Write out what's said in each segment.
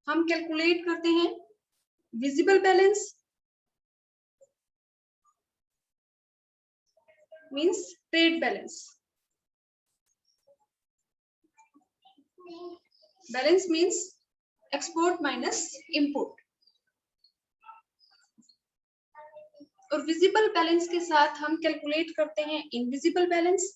हम कैलकुलेट करते हैं visible balance means trade balance, balance means export minus import, और विजिबल बैलेंस के साथ हम कैलकुलेट करते हैं इनविजिबल बैलेंस।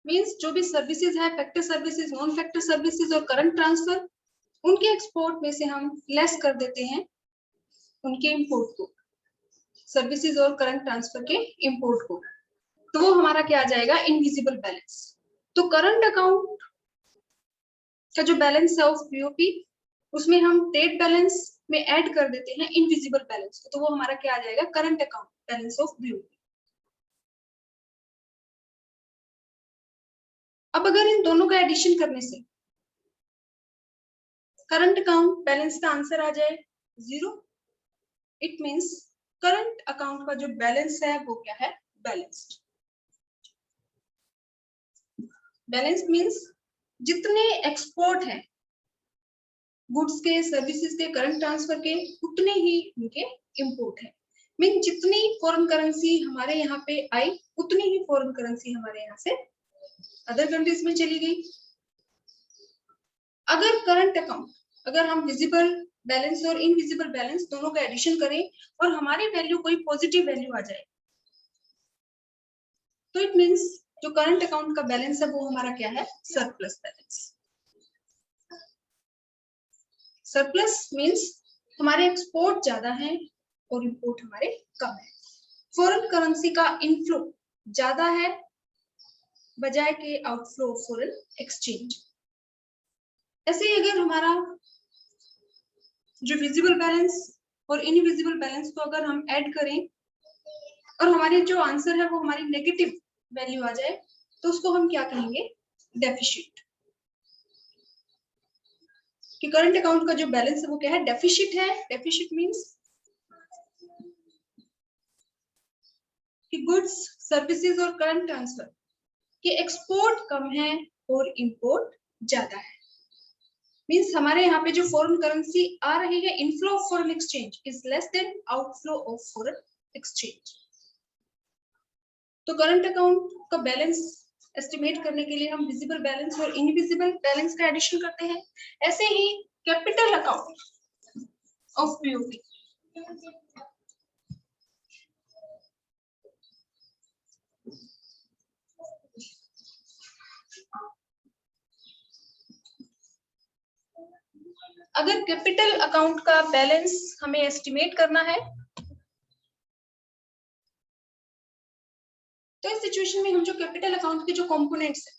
मींस जो भी सर्विसेज है, factor services, non factor services और करंट ट्रांसफर, उनके एक्सपोर्ट में से हम लेस कर देते हैं उनके इंपोर्ट को, सर्विसेज और करंट ट्रांसफर के इंपोर्ट को, तो वो हमारा क्या आ जाएगा, इनविजिबल बैलेंस। तो करंट अकाउंट का जो बैलेंस है ऑफ बीओपी, उसमें हम ट्रेड बैलेंस में ऐड कर देते हैं इनविजिबल बैलेंस को, तो वो हमारा क्या आ जाएगा, current account balance of BOP. अब अगर इन दोनों का एडिशन करने से करंट अकाउंट बैलेंस का आंसर आ जाए 0, इट मींस करंट अकाउंट का जो बैलेंस है वो क्या है, बैलेंस्ड। बैलेंस मींस जितने एक्सपोर्ट है गुड्स के, सर्विसेज के, करंट ट्रांसफर के, उतने ही उनके इंपोर्ट है। मीन जितनी फॉरेन करेंसी हमारे यहाँ पे आई, उतनी ही फॉरेन करेंसी हमारे यहाँ से अदर कंट्रीज में चली गई। अगर करंट अकाउंट, अगर हम विजिबल बैलेंस और इनविजिबल बैलेंस दोनों का एडिशन करें और हमारी वैल्यू कोई पॉजिटिव वैल्यू आ जाए, तो इट मींस जो करंट अकाउंट का बैलेंस है वो हमारा क्या है, सरप्लस बैलेंस। सरप्लस मींस हमारे एक्सपोर्ट ज्यादा है और इंपोर्ट हमारे कम है। फॉरेन करेंसी का इनफ्लो ज्यादा है बजाय के आउटफ्लो ऑफ फॉरेन एक्सचेंज। ऐसे ही अगर हमारा जो विजिबल बैलेंस और इनविजिबल बैलेंस को अगर हम ऐड करें और हमारी जो आंसर है वो हमारी नेगेटिव वैल्यू आ जाए, तो उसको हम क्या कहेंगे, डेफिशिट। कि करंट अकाउंट का जो बैलेंस है वो क्या है, डेफिशिट है। डेफिशिट मींस कि गुड्स, सर्विसेज और करंट ट्रांसफर के एक्सपोर्ट कम है और इंपोर्ट ज्यादा है। मींस हमारे यहाँ पे जो फॉरेन करेंसी आ रही है, inflow of foreign exchange is less than outflow of foreign exchange. तो करंट अकाउंट का बैलेंस एस्टिमेट करने के लिए हम विजिबल बैलेंस और इनविजिबल बैलेंस का एडिशन करते हैं। ऐसे ही कैपिटल अकाउंट ऑफ बीओपी, अगर कैपिटल अकाउंट का बैलेंस हमें एस्टिमेट करना है, तो इस सिचुएशन में हम जो कैपिटल अकाउंट के जो कंपोनेंट्स हैं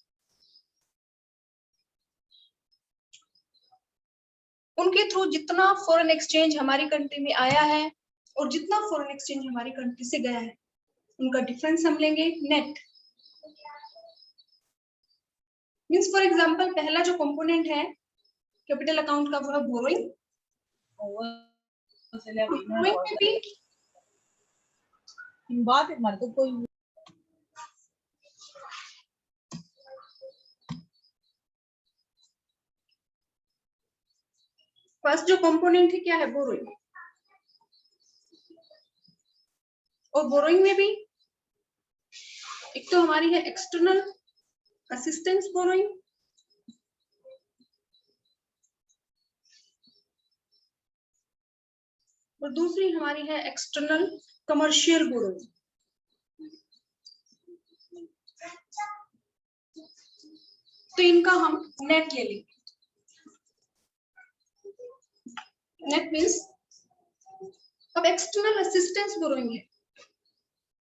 उनके थ्रू जितना फॉरेन एक्सचेंज हमारी कंट्री में आया है और जितना फॉरेन एक्सचेंज हमारी कंट्री से गया है, उनका डिफरेंस हम लेंगे नेट। मींस फॉर एग्जांपल पहला जो कंपोनेंट है कैपिटल अकाउंट का वो है बोरोइंग। बात हमारे तो कोई फर्स्ट जो कंपोनेंट है क्या है, बोरोइंग। और बोरोइंग में भी एक तो हमारी है एक्सटर्नल असिस्टेंस बोरोइंग, और दूसरी हमारी है एक्सटर्नल कमर्शियल बोरोइंग। तो इनका हम नेट ले लेंगे। नेट मींस अब एक्सटर्नल असिस्टेंस बोरोइंग है,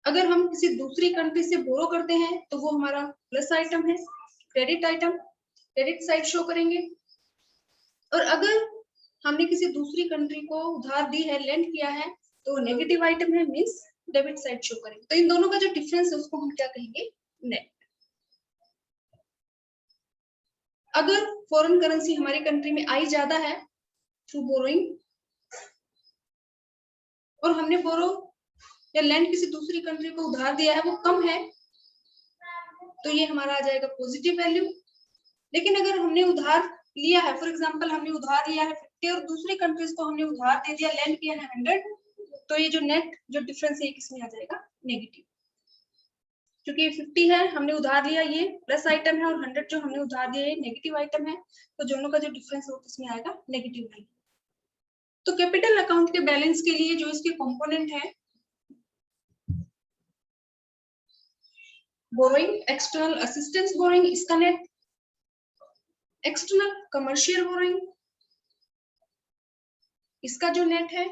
अगर हम किसी दूसरी कंट्री से बोरो करते हैं तो वो हमारा प्लस आइटम है, credit item, credit side show करेंगे। और अगर हमने किसी दूसरी कंट्री को उधार दी है, लेंड किया है, तो नेगेटिव आइटम है, मींस डेबिट साइड शो करेंगे। तो इन दोनों का जो डिफरेंस है उसको हम क्या कहेंगे, नेट। अगर फॉरेन करेंसी हमारी कंट्री में आई ज्यादा है थ्रू बोरोइंग, और हमने बोरो या लैंड किसी दूसरी कंट्री को उधार दिया है वो कम है, तो ये हमारा आ जाएगा पॉजिटिव वैल्यू। लेकिन अगर हमने उधार लिया है, फॉर एग्जांपल हमने उधार लिया है 50 और दूसरी कंट्रीज को हमने उधार दे दिया, लेंड किया है 100, तो ये जो नेट जो डिफरेंस है किसमें आ जाएगा, नेगेटिव। क्योंकि 50 है हमने उधार लिया, ये प्लस आइटम है, और 100 जो हमने उधार दिया ये नेगेटिव आइटम है, तो दोनों का जो डिफरेंस है वो किसमें आएगा, नेगेटिव में। तो कैपिटल अकाउंट के बैलेंस के लिए जो इसके कंपोनेंट है, बोरोइंग, एक्सटर्नल असिस्टेंस बोरोइंग, इसका नेट, एक्सटर्नल कमर्शियल बोरोइंग, इसका जो नेट है,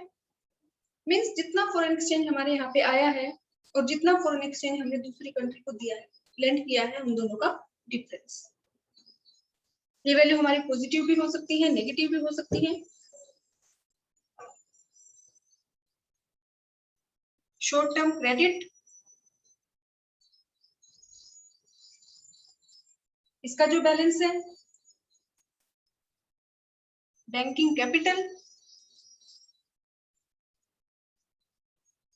मींस जितना फॉरेन एक्सचेंज हमारे यहाँ पे आया है और जितना फॉरेन एक्सचेंज हमने दूसरी कंट्री को दिया है, लेंड किया है, उन दोनों का डिफरेंस। ये वैल्यू हमारी पॉजिटिव भी हो सकती है, नेगेटिव भी हो सकती है। शॉर्ट टर्म क्रेडिट, इसका जो बैलेंस है, बैंकिंग कैपिटल,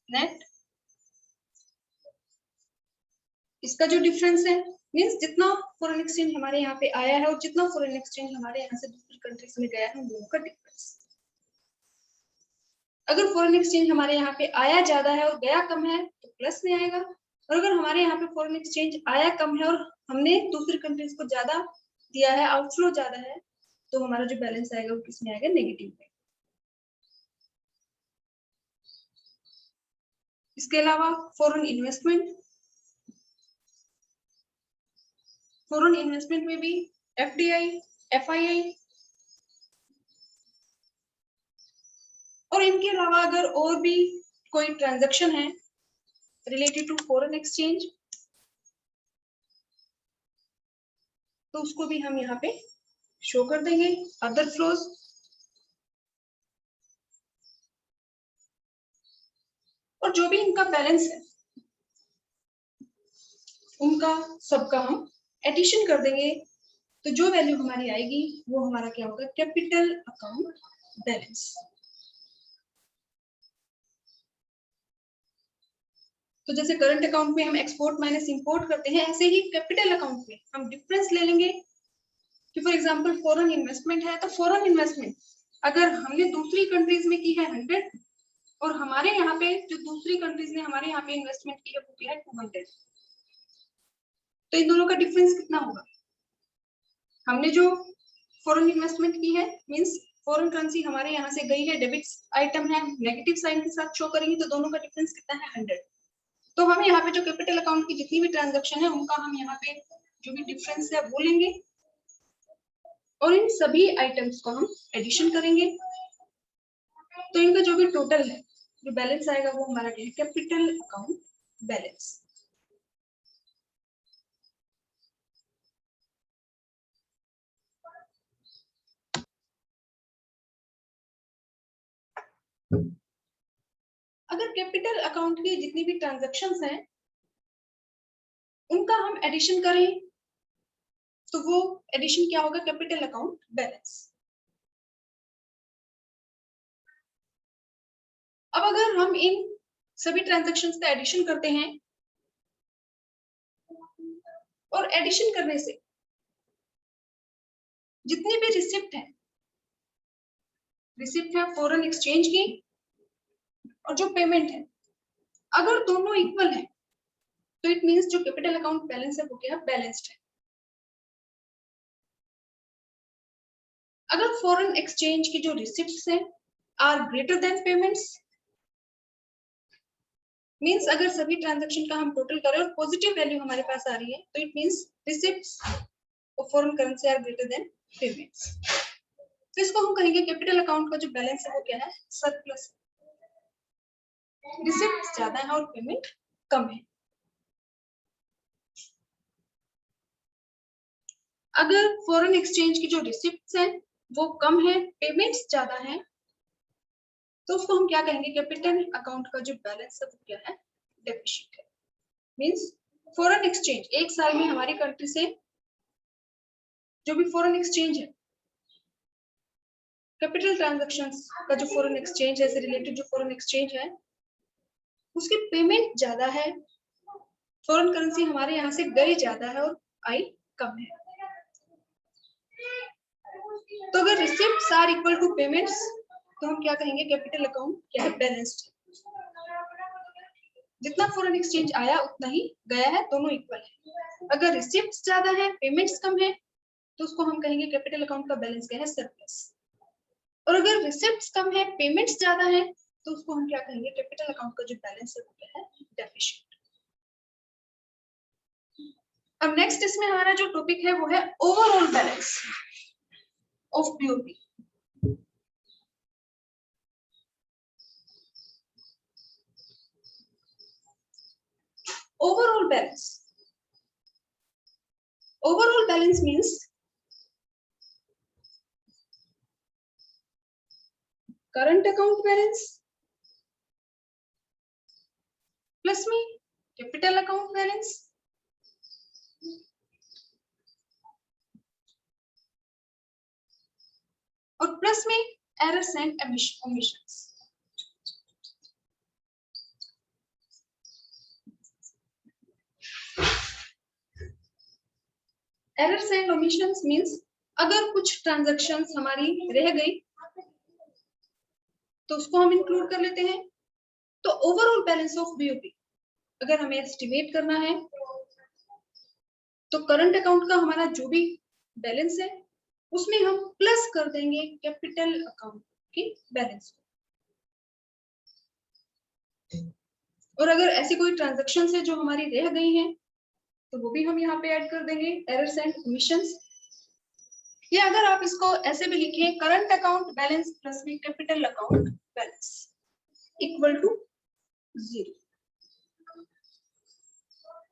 नेट, इसका जो डिफरेंस है, मींस जितना फॉरेन एक्सचेंज हमारे यहाँ पे आया है और जितना फॉरेन एक्सचेंज हमारे यहाँ से दूसरी कंट्रीज में गया है, उन दोनों का डिफरेंस। अगर फॉरेन एक्सचेंज हमारे यहाँ पे आया ज्यादा है और गया कम है तो प्लस में आएगा, और अगर हमारे यहाँ पे फॉरेन एक्सचेंज आया कम है और हमने दूसरी कंट्रीज को ज्यादा दिया है, आउटफ्लो ज्यादा है, तो हमारा जो बैलेंस आएगा वो किसमें आएगा, नेगेटिव में। इसके अलावा फॉरेन इन्वेस्टमेंट, फॉरेन इन्वेस्टमेंट में भी एफडीआई, एफआईआई, और इनके अलावा अगर और भी कोई ट्रांजैक्शन है रिलेटेड टू फॉरेन एक्सचेंज, तो उसको भी हम यहाँ पे शो कर देंगे, अदर फ्लोज। और जो भी इनका बैलेंस है उनका सबका हम एडिशन कर देंगे, तो जो वैल्यू हमारी आएगी वो हमारा क्या होगा, कैपिटल अकाउंट बैलेंस। तो जैसे करंट अकाउंट में हम एक्सपोर्ट माइनस इंपोर्ट करते हैं, ऐसे ही कैपिटल अकाउंट में हम डिफरेंस ले लेंगे। कि फॉर एग्जांपल फॉरेन इन्वेस्टमेंट है, तो फॉरेन इन्वेस्टमेंट अगर हमने दूसरी कंट्रीज में की है 100 और हमारे यहाँ पे जो दूसरी कंट्रीज ने हमारे यहाँ पे इन्वेस्टमेंट की है वो किया है 200, तो इन दोनों का डिफरेंस कितना होगा, हमने जो फॉरेन इन्वेस्टमेंट की है, मींस फॉरेन करेंसी हमारे यहाँ से गई है, डेबिट आइटम है, नेगेटिव साइन के साथ शो करेंगे, तो दोनों का डिफरेंस कितना है, 100। तो हम यहाँ पे जो कैपिटल अकाउंट की जितनी भी ट्रांजैक्शन है उनका हम यहाँ पे जो भी डिफरेंस है वो लेंगे और इन सभी आइटम्स को हम एडिशन करेंगे, तो इनका जो भी टोटल है, जो बैलेंस आएगा वो हमारा क्या है, कैपिटल अकाउंट बैलेंस। अगर कैपिटल अकाउंट की जितनी भी ट्रांजैक्शंस हैं उनका हम एडिशन करें, तो वो एडिशन क्या होगा, कैपिटल अकाउंट बैलेंस। अब अगर हम इन सभी ट्रांजैक्शंस का एडिशन करते हैं और एडिशन करने से जितनी भी रिसिप्ट है फॉरेन एक्सचेंज की और जो पेमेंट है, अगर दोनों इक्वल है तो इट मींस जो कैपिटल अकाउंट बैलेंस है वो क्या है, बैलेंस्ड है। अगर फॉरेन एक्सचेंज की जो रिसिप्ट्स हैं are greater than payments, means अगर सभी ट्रांजैक्शन का हम टोटल करें और पॉजिटिव वैल्यू हमारे पास आ रही है, तो it means receipts of foreign currency are greater than payments, तो इसको हम कहेंगे कैपिटल अकाउंट का जो बैलेंस है वो क्या है, सरप्लस। रिसिप्ट्स ज्यादा है और पेमेंट कम है। अगर फॉरेन एक्सचेंज की जो रिसिप्ट्स हैं वो कम है, पेमेंट्स ज्यादा है, तो उसको हम क्या कहेंगे, कैपिटल अकाउंट का जो बैलेंस है वो क्या है, डेफिसिट है। मींस फॉरेन एक्सचेंज एक साल में हमारी कंट्री से जो भी फॉरेन एक्सचेंज है, कैपिटल ट्रांजैक्शंस का जो फॉरेन एक्सचेंज है से रिलेटेड जो फॉरेन एक्सचेंज है उसकी पेमेंट ज्यादा है, फॉरेन करेंसी हमारे यहाँ से गई ज्यादा है और आई कम है। तो अगर receipts are equal to payments तो हम क्या कहेंगे, कैपिटल अकाउंट क्या है, बैलेंस्ड। जितना फॉरेन एक्सचेंज आया उतना ही गया है, दोनों इक्वल है। अगर रिसिप्ट्स ज्यादा है पेमेंट्स कम है तो उसको हम कहेंगे कैपिटल अकाउंट का बैलेंस क्या है, सरप्लस। और अगर रिसिप्ट्स कम है पेमेंट्स ज्यादा है तो उसको हम क्या कहेंगे, कैपिटल अकाउंट का जो बैलेंस है वो क्या है, डेफिशिएंट। अब नेक्स्ट इसमें हमारा जो टॉपिक है वो है overall balance of BOP. Overall balance. Overall balance means current account balance plus में capital account balance और प्लस में errors and omissions. Errors and omissions means अगर कुछ ट्रांजैक्शंस हमारी रह गई तो उसको हम इंक्लूड कर लेते हैं। तो ओवरऑल बैलेंस ऑफ बीओपी अगर हमें एस्टिमेट करना है तो करंट अकाउंट का हमारा जो भी बैलेंस है उसमें हम प्लस कर देंगे कैपिटल अकाउंट के बैलेंस को। और अगर ऐसी कोई ट्रांजैक्शंस है जो हमारी रह गई हैं तो वो भी हम यहाँ पे ऐड कर देंगे, एरर्स एंड ओमिशंस। या अगर आप इसको ऐसे भी लिखें, करंट अकाउंट बैलेंस प्लस में capital account balance equal to 0।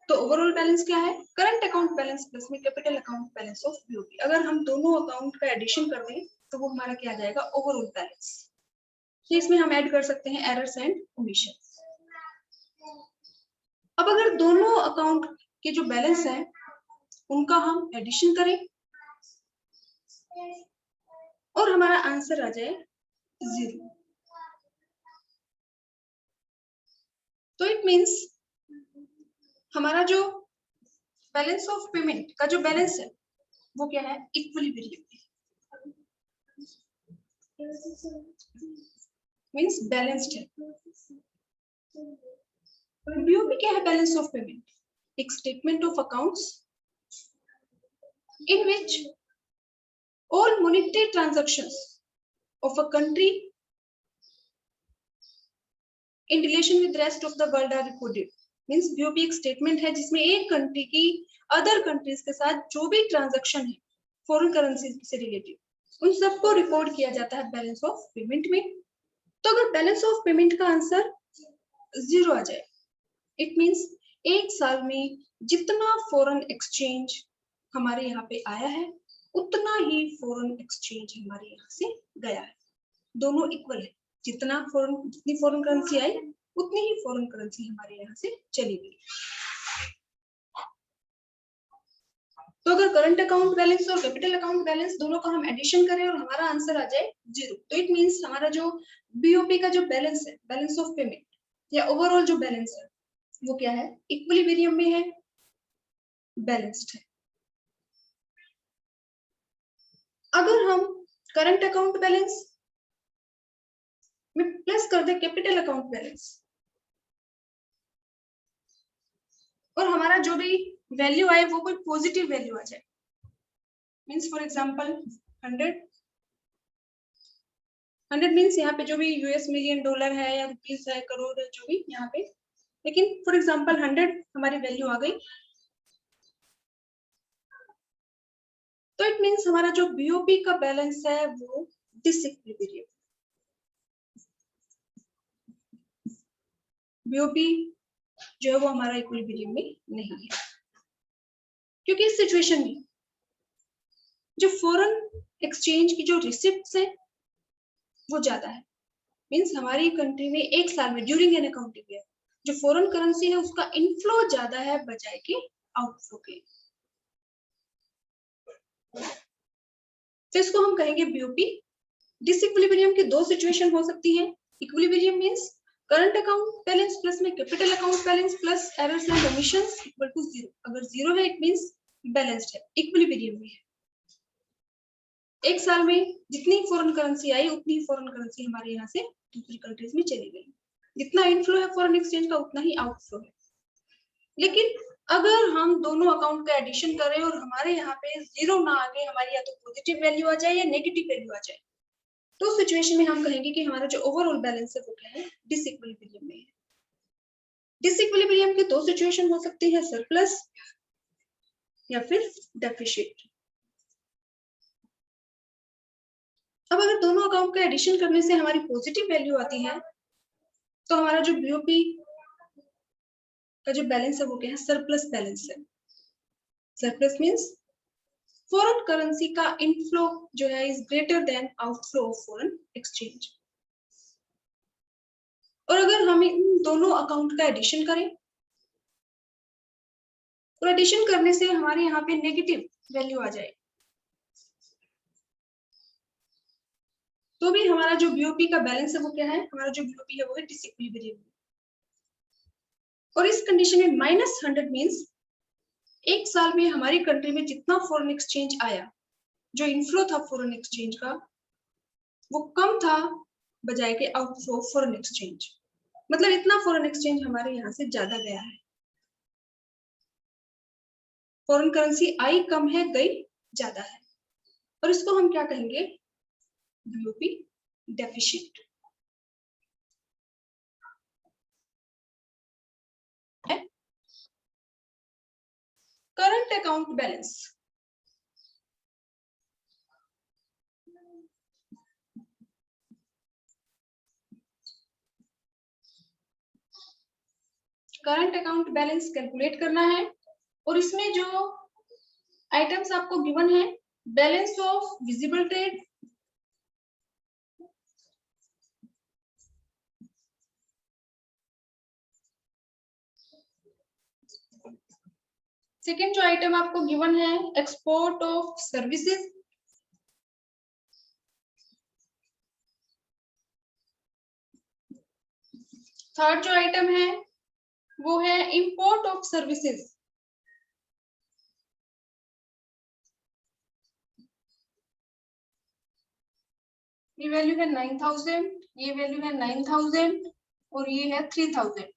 तो ओवरऑल बैलेंस क्या है, करंट अकाउंट बैलेंस प्लस में capital account balance of BOP. अगर हम दोनों अकाउंट का एडिशन कर दें तो वो हमारा क्या आ जाएगा, ओवरऑल बैलेंस। तो इसमें हम ऐड कर सकते हैं एरर्स एंड ओमिशंस। अब अगर दोनों अकाउंट के जो बैलेंस है उनका हम एडिशन करें और हमारा आंसर आ जाए 0, तो इट मींस हमारा जो बैलेंस ऑफ पेमेंट का जो बैलेंस है वो क्या है, इक्विलिब्रियम मींस बैलेंस्ड है। बीओपी क्या है, बैलेंस ऑफ पेमेंट, एक statement of accounts in which all monetary transactions of a country in relation with the rest of the world are recorded. Means BOP एक statement है जिसमें एक country की other countries के साथ जो भी ट्रांजैक्शन है फॉरेन करेंसी से रिलेटेड उन सबको रिकॉर्ड किया जाता है बैलेंस ऑफ पेमेंट में। तो अगर बैलेंस ऑफ पेमेंट का आंसर 0 आ जाए, इट मींस एक साल में जितना फॉरेन एक्सचेंज हमारे यहाँ पे आया है उतना ही फॉरेन एक्सचेंज हमारे यहाँ से गया है, दोनों इक्वल है। जितनी फॉरेन करेंसी आई उतनी ही फॉरेन करेंसी हमारे यहाँ से चली गई। तो अगर करंट अकाउंट बैलेंस और कैपिटल अकाउंट बैलेंस दोनों का हम एडिशन करें और हमारा आंसर आ जाए 0, तो इट मींस हमारा जो बीओपी का जो बैलेंस है, बैलेंस ऑफ पेमेंट या ओवरऑल जो बैलेंस है वो क्या है, इक्विलिब्रियम में है, बैलेंस्ड है। अगर हम करंट अकाउंट बैलेंस में प्लस कर दे कैपिटल अकाउंट बैलेंस और हमारा जो भी वैल्यू आए वो कोई पॉजिटिव वैल्यू आ जाए, मींस फॉर एग्जांपल 100 मींस यहाँ पे जो भी यूएस मिलियन डॉलर है या रुपीस है, करोड़ है, जो भी यहाँ पे, लेकिन फॉर एग्जांपल 100 हमारी वैल्यू आ गई तो इट मींस हमारा जो बीओपी का बैलेंस है वो डिसइक्विलिब्रियम। बीओपी जो है वो हमारा इक्विलिब्रियम में नहीं है, क्योंकि इस सिचुएशन में जो फॉरेन एक्सचेंज की जो रिसिप्ट्स है वो ज्यादा है। मींस हमारी कंट्री में एक साल में ड्यूरिंग एन अकाउंटिंग ईयर जो फॉरेन करेंसी है उसका इनफ्लो ज्यादा है बजाय के आउटफ्लो के। तो इसको हम कहेंगे बीओपी। डिसइक्विलिब्रियम की दो सिचुएशन हो सकती है। Equilibrium means current account balance plus में capital account balance plus errors and omissions equal to 0। अगर 0 है इट मींस बैलेंस्ड है, इक्विलिब्रियम में है। एक साल में जितनी फॉरेन करेंसी आई उतनी फॉरेन करेंसी हमारे यहाँ से दूसरी कंट्रीज में चली गई। जितना इनफ्लो है फॉरेन एक्सचेंज का उतना ही आउटफ्लो है। लेकिन अगर हम दोनों अकाउंट का एडिशन करें और हमारे यहाँ पे 0 ना आके हमारी या तो पॉजिटिव वैल्यू आ जाए या नेगेटिव वैल्यू आ जाए, तो सिचुएशन में हम कहेंगे कि हमारा जो ओवरऑल बैलेंस है वो क्या है, डिसइक्विलिब्रियम में है। डिसइक्विलिब्रियम की दो सिचुएशन हो सकती है, सरप्लस या फिर डेफिसिट। अब अगर दोनों अकाउंट का एडिशन करने से हमारी पॉजिटिव वैल्यू आती है तो हमारा जो बीओपी का जो बैलेंस है वो क्या है, सरप्लस बैलेंस है। सरप्लस मींस फॉरेन करेंसी का इनफ्लो जो है is greater than outflow of foreign exchange. और अगर हम इन दोनों अकाउंट का एडिशन करें और एडिशन करने से हमारे यहाँ पे नेगेटिव वैल्यू आ जाए तो भी हमारा जो बीओपी का बैलेंस है वो क्या है, हमारा जो बीओपी है वो है डिसइक्विलिब्रियम। और इस कंडीशन में -100 मींस एक साल में हमारी कंट्री में जितना फॉरेन एक्सचेंज आया, जो इनफ्लो था फॉरेन एक्सचेंज का वो कम था बजाय के आउटफ्लो फॉरेन एक्सचेंज। मतलब इतना फॉरेन एक्सचेंज हमारे यहाँ से ज्यादा गया है। फॉरेन करेंसी आई कम है, गई ज्यादा है, और इसको हम क्या कहेंगे, BOP deficit. Current account balance, current account balance calculate करना है और इसमें जो आइटम्स आपको गिवन है, balance of visible trade, second जो आइटम आपको गिवन है एक्सपोर्ट ऑफ सर्विसेज, थर्ड जो आइटम है वो है इंपोर्ट ऑफ सर्विसेज, ये वैल्यू है 9000, ये वैल्यू है 9000 और ये है 3000।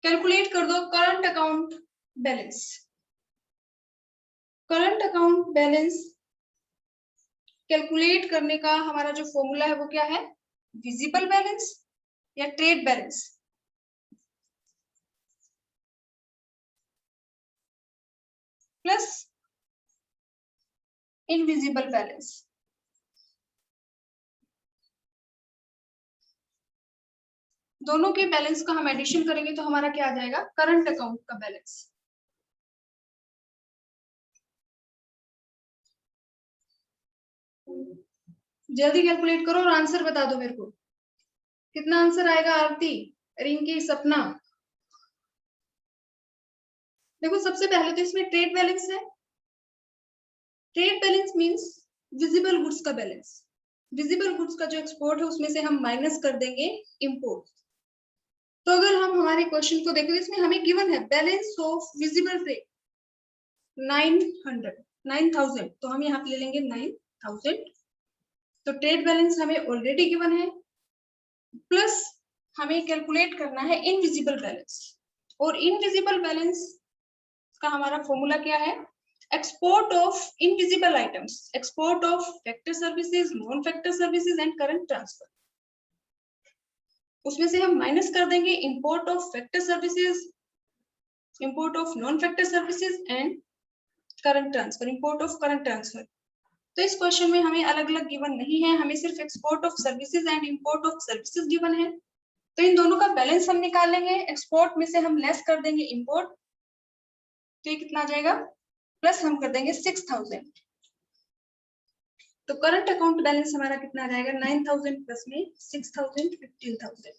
कैलकुलेट कर दो current account balance. Current account balance calculate करने का हमारा जो फॉर्मूला है वो क्या है, विजिबल बैलेंस या trade balance plus invisible balance. दोनों के बैलेंस का हम एडिशन करेंगे तो हमारा क्या आ जाएगा, करंट अकाउंट का बैलेंस। जल्दी कैलकुलेट करो और आंसर बता दो मेरे को, कितना आंसर आएगा आरती, रिंकी, सपना। देखो सबसे पहले तो इसमें ट्रेड बैलेंस है। Trade balance means visible goods का बैलेंस। विजिबल गुड्स का जो एक्सपोर्ट है उसमें से हम माइनस कर देंगे इंपोर्ट। तो अगर हम हमारे क्वेश्चन को देखें तो इसमें हमें गिवन है बैलेंस ऑफ विजिबल ट्रेड 9000, तो हम यहाँ पे ले लेंगे 9000। तो ट्रेड बैलेंस हमें ऑलरेडी गिवन है, प्लस हमें कैलकुलेट करना है इनविजिबल बैलेंस। और इनविजिबल बैलेंस का हमारा फॉर्मूला क्या है, export of invisible items, export of factor services, non factor services and current transfer. उसमें से हम माइनस कर देंगे import of factor services, import of non factor services and current transfer, import of current transfer. तो इस question में हमें अलग अलग गिवन नहीं है, हमें सिर्फ export of services and import of services given है। तो इन दोनों का बैलेंस हम निकाल लेंगे, एक्सपोर्ट में से हम लेस कर देंगे इंपोर्ट, तो ये कितना आ जाएगा, प्लस हम कर देंगे 6000। तो करंट अकाउंट बैलेंस हमारा कितना आ जाएगा, 9000 प्लस में 6000, 15000।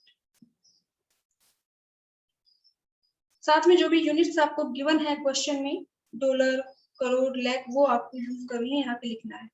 साथ में जो भी यूनिट्स आपको गिवन है क्वेश्चन में, डॉलर, करोड़, लाख, वो आपको यूज करनी है, यहाँ पे लिखना है।